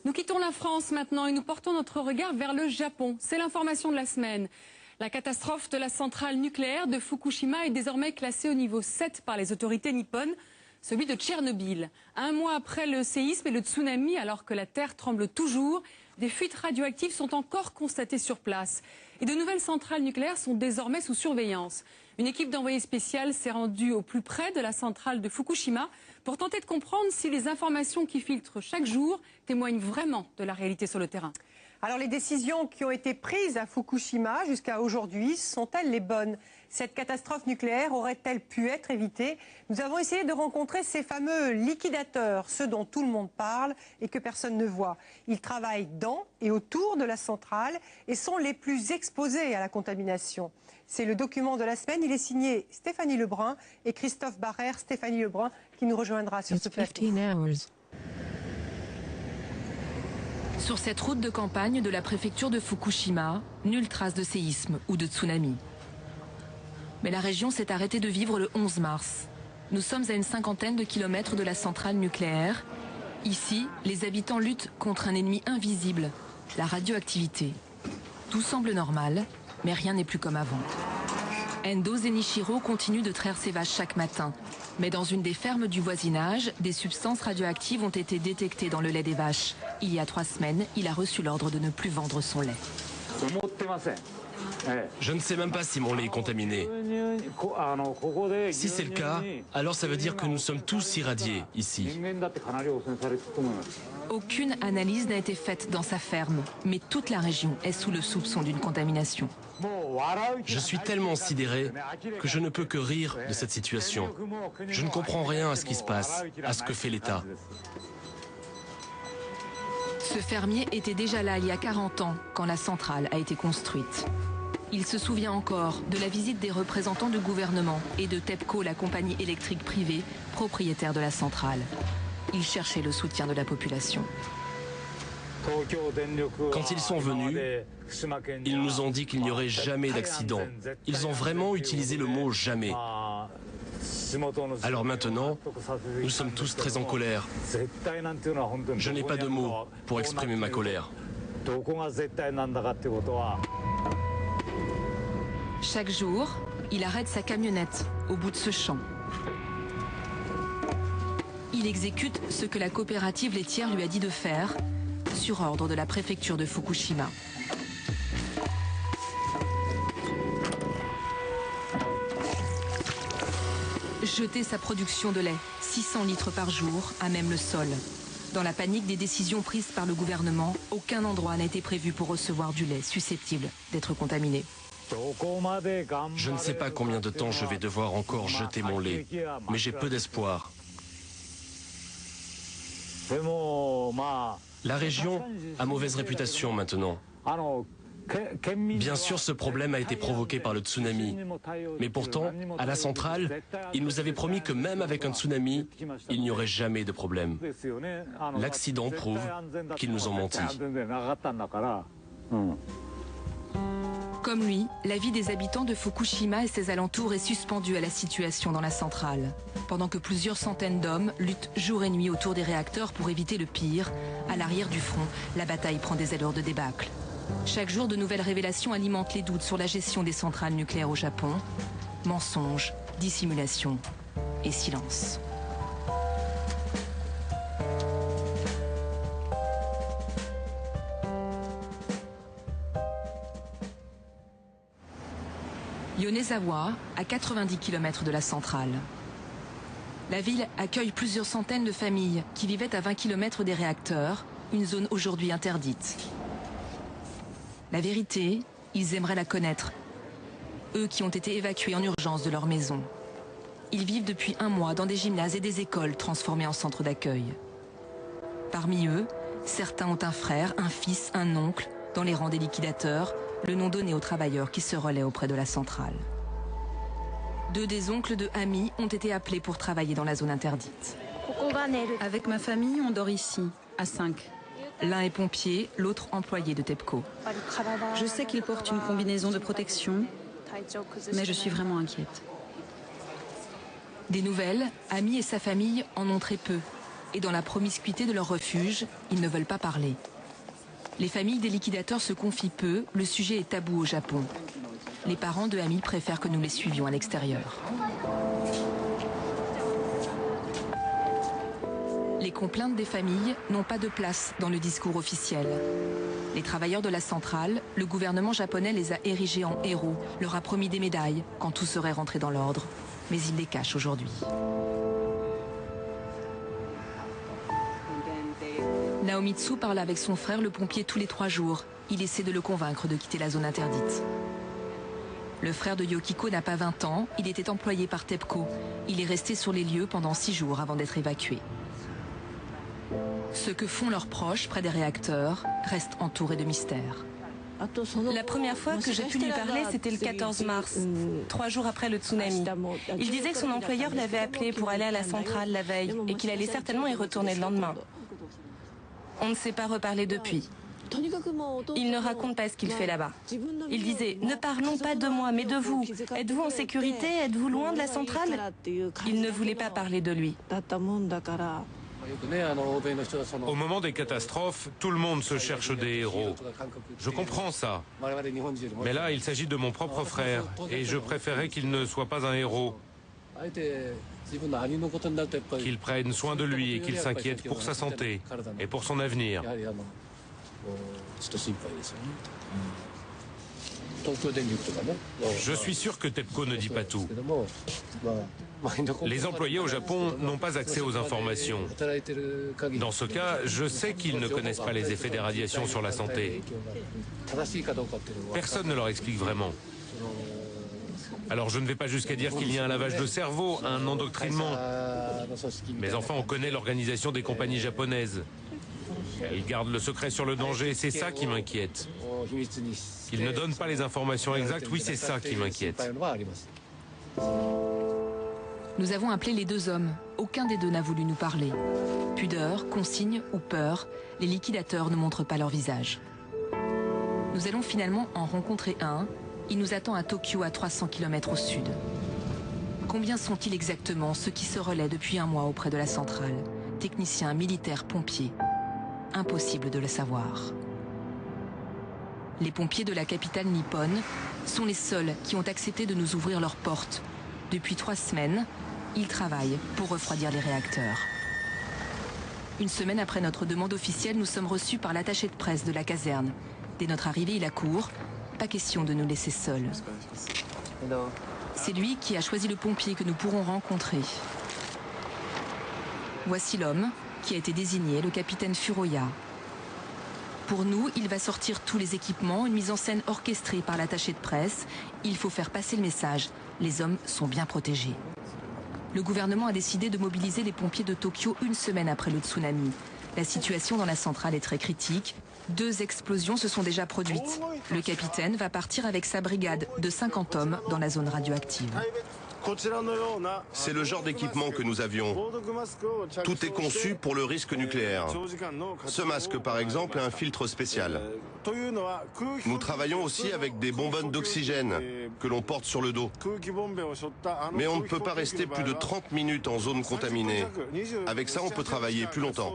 Nous quittons la France maintenant et nous portons notre regard vers le Japon. C'est l'information de la semaine. La catastrophe de la centrale nucléaire de Fukushima est désormais classée au niveau 7 par les autorités nippones, celui de Tchernobyl. Un mois après le séisme et le tsunami, alors que la Terre tremble toujours, des fuites radioactives sont encore constatées sur place. Et de nouvelles centrales nucléaires sont désormais sous surveillance. Une équipe d'envoyés spéciaux s'est rendue au plus près de la centrale de Fukushima pour tenter de comprendre si les informations qui filtrent chaque jour témoignent vraiment de la réalité sur le terrain. Alors les décisions qui ont été prises à Fukushima jusqu'à aujourd'hui, sont-elles les bonnes? Cette catastrophe nucléaire aurait-elle pu être évitée? Nous avons essayé de rencontrer ces fameux liquidateurs, ceux dont tout le monde parle et que personne ne voit. Ils travaillent dans et autour de la centrale et sont les plus exposés à la contamination. C'est le document de la semaine, il est signé Stéphanie Lebrun et Christophe Barrère. Stéphanie Lebrun qui nous rejoindra sur ce plateau. Sur cette route de campagne de la préfecture de Fukushima, nulle trace de séisme ou de tsunami. Mais la région s'est arrêtée de vivre le 11 mars. Nous sommes à une cinquantaine de kilomètres de la centrale nucléaire. Ici, les habitants luttent contre un ennemi invisible, la radioactivité. Tout semble normal, mais rien n'est plus comme avant. Endo Zenichiro continue de traire ses vaches chaque matin. Mais dans une des fermes du voisinage, des substances radioactives ont été détectées dans le lait des vaches. Il y a 3 semaines, il a reçu l'ordre de ne plus vendre son lait. Je ne sais même pas si mon lait est contaminé. Si c'est le cas, alors ça veut dire que nous sommes tous irradiés ici. Aucune analyse n'a été faite dans sa ferme, mais toute la région est sous le soupçon d'une contamination. Je suis tellement sidéré que je ne peux que rire de cette situation. Je ne comprends rien à ce qui se passe, à ce que fait l'État. Ce fermier était déjà là il y a 40 ans, quand la centrale a été construite. Il se souvient encore de la visite des représentants du gouvernement et de TEPCO, la compagnie électrique privée, propriétaire de la centrale. Il cherchait le soutien de la population. Quand ils sont venus, ils nous ont dit qu'il n'y aurait jamais d'accident. Ils ont vraiment utilisé le mot « jamais ». Alors maintenant, nous sommes tous très en colère. Je n'ai pas de mots pour exprimer ma colère. Chaque jour, il arrête sa camionnette au bout de ce champ. Il exécute ce que la coopérative laitière lui a dit de faire, sur ordre de la préfecture de Fukushima. Jeter sa production de lait, 600 litres par jour, à même le sol. Dans la panique des décisions prises par le gouvernement, aucun endroit n'a été prévu pour recevoir du lait susceptible d'être contaminé. Je ne sais pas combien de temps je vais devoir encore jeter mon lait, mais j'ai peu d'espoir. La région a mauvaise réputation maintenant. Bien sûr, ce problème a été provoqué par le tsunami. Mais pourtant, à la centrale, ils nous avaient promis que même avec un tsunami, il n'y aurait jamais de problème. L'accident prouve qu'ils nous ont menti. Comme lui, la vie des habitants de Fukushima et ses alentours est suspendue à la situation dans la centrale. Pendant que plusieurs centaines d'hommes luttent jour et nuit autour des réacteurs pour éviter le pire, à l'arrière du front, la bataille prend des allures de débâcle. Chaque jour, de nouvelles révélations alimentent les doutes sur la gestion des centrales nucléaires au Japon. Mensonges, dissimulation et silence. Yonezawa, à 90 km de la centrale. La ville accueille plusieurs centaines de familles qui vivaient à 20 km des réacteurs, une zone aujourd'hui interdite. La vérité, ils aimeraient la connaître. Eux qui ont été évacués en urgence de leur maison. Ils vivent depuis 1 mois dans des gymnases et des écoles transformés en centres d'accueil. Parmi eux, certains ont un frère, un fils, un oncle, dans les rangs des liquidateurs, le nom donné aux travailleurs qui se relaient auprès de la centrale. 2 des oncles de Ami ont été appelés pour travailler dans la zone interdite. Avec ma famille, on dort ici, à 5. L'un est pompier, l'autre employé de TEPCO. Je sais qu'il porte une combinaison de protection, mais je suis vraiment inquiète. Des nouvelles, Ami et sa famille en ont très peu. Et dans la promiscuité de leur refuge, ils ne veulent pas parler. Les familles des liquidateurs se confient peu, le sujet est tabou au Japon. Les parents de Ami préfèrent que nous les suivions à l'extérieur. Les complaintes des familles n'ont pas de place dans le discours officiel. Les travailleurs de la centrale, le gouvernement japonais les a érigés en héros, leur a promis des médailles quand tout serait rentré dans l'ordre. Mais il les cache aujourd'hui. Naomitsu parle avec son frère le pompier tous les 3 jours. Il essaie de le convaincre de quitter la zone interdite. Le frère de Yukiko n'a pas 20 ans, il était employé par TEPCO. Il est resté sur les lieux pendant 6 jours avant d'être évacué. Ce que font leurs proches près des réacteurs reste entouré de mystères. La première fois que j'ai pu lui parler, c'était le 14 mars, 3 jours après le tsunami. Il disait que son employeur l'avait appelé pour aller à la centrale la veille et qu'il allait certainement y retourner le lendemain. On ne s'est pas reparlé depuis. Il ne raconte pas ce qu'il fait là-bas. Il disait « Ne parlons pas de moi, mais de vous. Êtes-vous en sécurité? Êtes-vous loin de la centrale ?» Il ne voulait pas parler de lui. Au moment des catastrophes, tout le monde se cherche des héros. Je comprends ça. Mais là, il s'agit de mon propre frère, et je préférais qu'il ne soit pas un héros. Qu'il prenne soin de lui et qu'il s'inquiète pour sa santé et pour son avenir. Je suis sûr que TEPCO ne dit pas tout. Les employés au Japon n'ont pas accès aux informations. Dans ce cas, je sais qu'ils ne connaissent pas les effets des radiations sur la santé. Personne ne leur explique vraiment. Alors je ne vais pas jusqu'à dire qu'il y a un lavage de cerveau, un endoctrinement. Mais enfin, on connaît l'organisation des compagnies japonaises. Elles gardent le secret sur le danger, c'est ça qui m'inquiète. Qu'ils ne donnent pas les informations exactes, oui, c'est ça qui m'inquiète. Nous avons appelé les 2 hommes. Aucun des 2 n'a voulu nous parler. Pudeur, consigne ou peur, les liquidateurs ne montrent pas leur visage. Nous allons finalement en rencontrer un. Il nous attend à Tokyo, à 300 km au sud. Combien sont-ils exactement, ceux qui se relaient depuis un mois auprès de la centrale? Techniciens, militaires, pompiers. Impossible de le savoir. Les pompiers de la capitale nippone sont les seuls qui ont accepté de nous ouvrir leurs portes. Depuis 3 semaines, ils travaillent pour refroidir les réacteurs. Une semaine après notre demande officielle, nous sommes reçus par l'attaché de presse de la caserne. Dès notre arrivée, il accourt. Pas question de nous laisser seuls. C'est lui qui a choisi le pompier que nous pourrons rencontrer. Voici l'homme qui a été désigné, le capitaine Furuya. Pour nous, il va sortir tous les équipements, une mise en scène orchestrée par l'attaché de presse. Il faut faire passer le message. Les hommes sont bien protégés. Le gouvernement a décidé de mobiliser les pompiers de Tokyo 1 semaine après le tsunami. La situation dans la centrale est très critique. 2 explosions se sont déjà produites. Le capitaine va partir avec sa brigade de 50 hommes dans la zone radioactive. C'est le genre d'équipement que nous avions. Tout est conçu pour le risque nucléaire. Ce masque, par exemple, a un filtre spécial. Nous travaillons aussi avec des bonbonnes d'oxygène que l'on porte sur le dos. Mais on ne peut pas rester plus de 30 minutes en zone contaminée. Avec ça, on peut travailler plus longtemps.